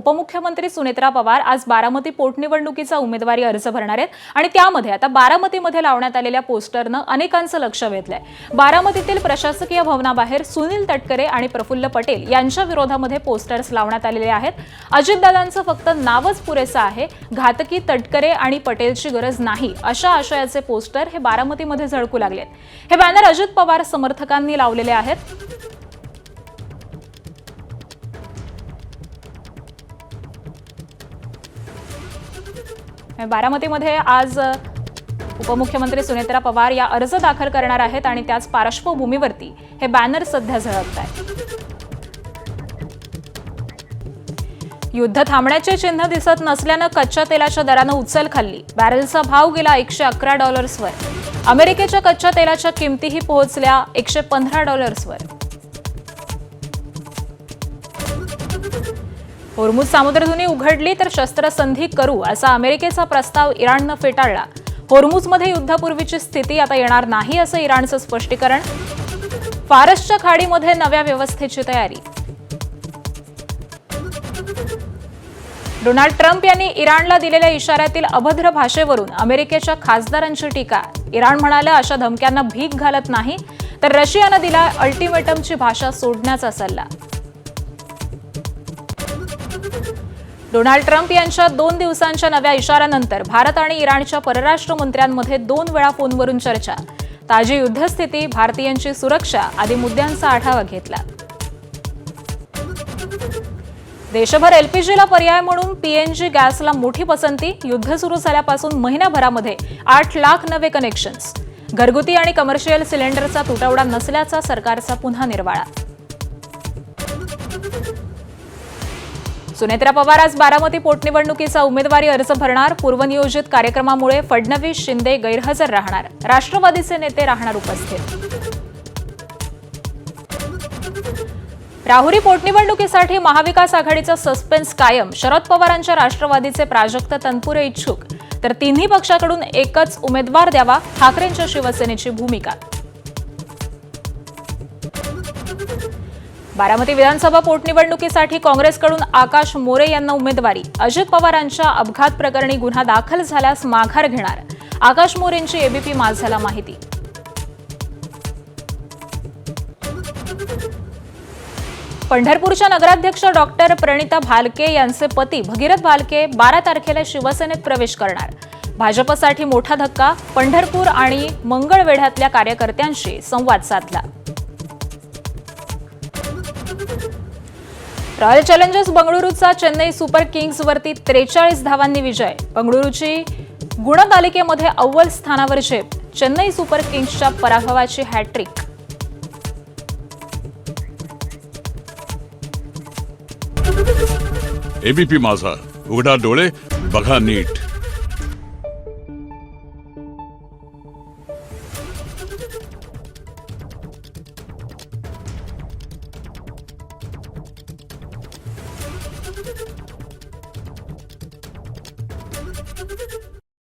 उपमुख्यमंत्री सुनेत्रा पवार आज बारामती पोटनिवडणुकीचा उमेदवारी अर्ज भरणार आहेत आणि त्यामध्ये आता बारामतीमध्ये लावण्यात आलेल्या पोस्टरनं अनेकांचं लक्ष वेधलंय। बारामतीतील प्रशासकीय भवनाबाहेर सुनील तटकरे आणि प्रफुल्ल पटेल यांच्या विरोधामध्ये पोस्टर्स लावण्यात आलेले आहेत। अजितदादांचं फक्त नावच पुरेसं आहे, घातकी तटकरे आणि पटेलची गरज नाही अशा आशयाचे पोस्टर हे बारामतीमध्ये झळकू लागलेत। हे बॅनर अजित पवार समर्थकांनी लावलेले आहेत। बारामतीमध्ये आज उपमुख्यमंत्री सुनेत्रा पवार या अर्ज दाखल करणार आहेत आणि त्याच पार्श्वभूमीवरती हे बॅनर सध्या झळकतायत। युद्ध थांबण्याचे चिन्ह दिसत नसल्यानं कच्च्या तेलाच्या दरानं उचल खाल्ली। बॅरेलचा भाव गेला $111वर। अमेरिकेच्या कच्च्या तेलाच्या किमतीही पोहोचल्या $115वर। होर्मुझ सामुद्रधुनी उघडली तर शस्त्रसंधी करू असा अमेरिकेचा प्रस्ताव इराणनं फेटाळला। होर्मुझमध्ये युद्धापूर्वीची स्थिती आता येणार नाही असं इराणचं स्पष्टीकरण। फारसच्या खाडीमध्ये नव्या व्यवस्थेची तयारी। डोनाल्ड ट्रम्प यांनी इराणला दिलेल्या इशाऱ्यातील अभद्र भाषेवरून अमेरिकेच्या खासदारांची टीका। इराण म्हणाले अशा धमक्यांना भीक घालत नाही तर रशियानं दिला अल्टिमेटमची भाषा सोडण्याचा सल्ला। डोनाल्ड ट्रम्प यांच्या 2 दिवसांच्या नव्या इशाऱ्यानंतर भारत आणि इराणच्या परराष्ट्र मंत्र्यांमध्ये 2 वेळा फोनवरून चर्चा। ताजी युद्धस्थिती, भारतीयांची सुरक्षा आदी मुद्द्यांचा आढावा घेतला। देशभर एलपीजीला पर्याय म्हणून पीएनजी गॅसला मोठी पसंती। युद्ध सुरू झाल्यापासून महिन्याभरामध्ये 8 लाख नवे कनेक्शन्स। घरगुती आणि कमर्शियल सिलेंडरचा तुटवडा नसल्याचा सरकारचा पुन्हा निर्वाळा। सुनेत्रा पवार आज बारामती पोटनिवडणुकीचा उमेदवारी अर्ज भरणार। पूर्वनियोजित कार्यक्रमामुळे फडणवीस शिंदे गैरहजर राहणार। राष्ट्रवादीचे नेते राहणार उपस्थित। राहुरी पोटनिवडणुकीसाठी महाविकास आघाडीचा सस्पेन्स कायम। शरद पवारांच्या राष्ट्रवादीचे प्राजक्त तनपुरे इच्छुक तर तिन्ही पक्षाकडून एकच उमेदवार द्यावा, ठाकरेंच्या शिवसेनेची भूमिका। बारामती विधानसभा पोटनिवडणुकीसाठी काँग्रेसकडून आकाश मोरे यांना उमेदवारी। अजित पवारांच्या अपघात प्रकरणी गुन्हा दाखल झाल्यास माघार घेणार। आकाश मोरेंची एबीपी माझाला माहिती। पंढरपूरच्या नगराध्यक्ष डॉक्टर प्रणिता भालके यांचे पती भगीरथ भालके 12 तारखेला शिवसेनेत प्रवेश करणार। भाजपसाठी मोठा धक्का। पंढरपूर आणि मंगळवेढ्यातल्या कार्यकर्त्यांशी संवाद साधला। रॉयल चॅलेंजर्स बंगळुरूचा चेन्नई सुपर किंग्सवरती 43 धावांनी विजय। बंगळुरूची गुणतालिकेमध्ये अव्वल स्थानावर झेप। चेन्नई सुपर किंग्सच्या पराभवाची हॅट्रिक। एबीपी माझा, उघडा डोळे बघा नीट।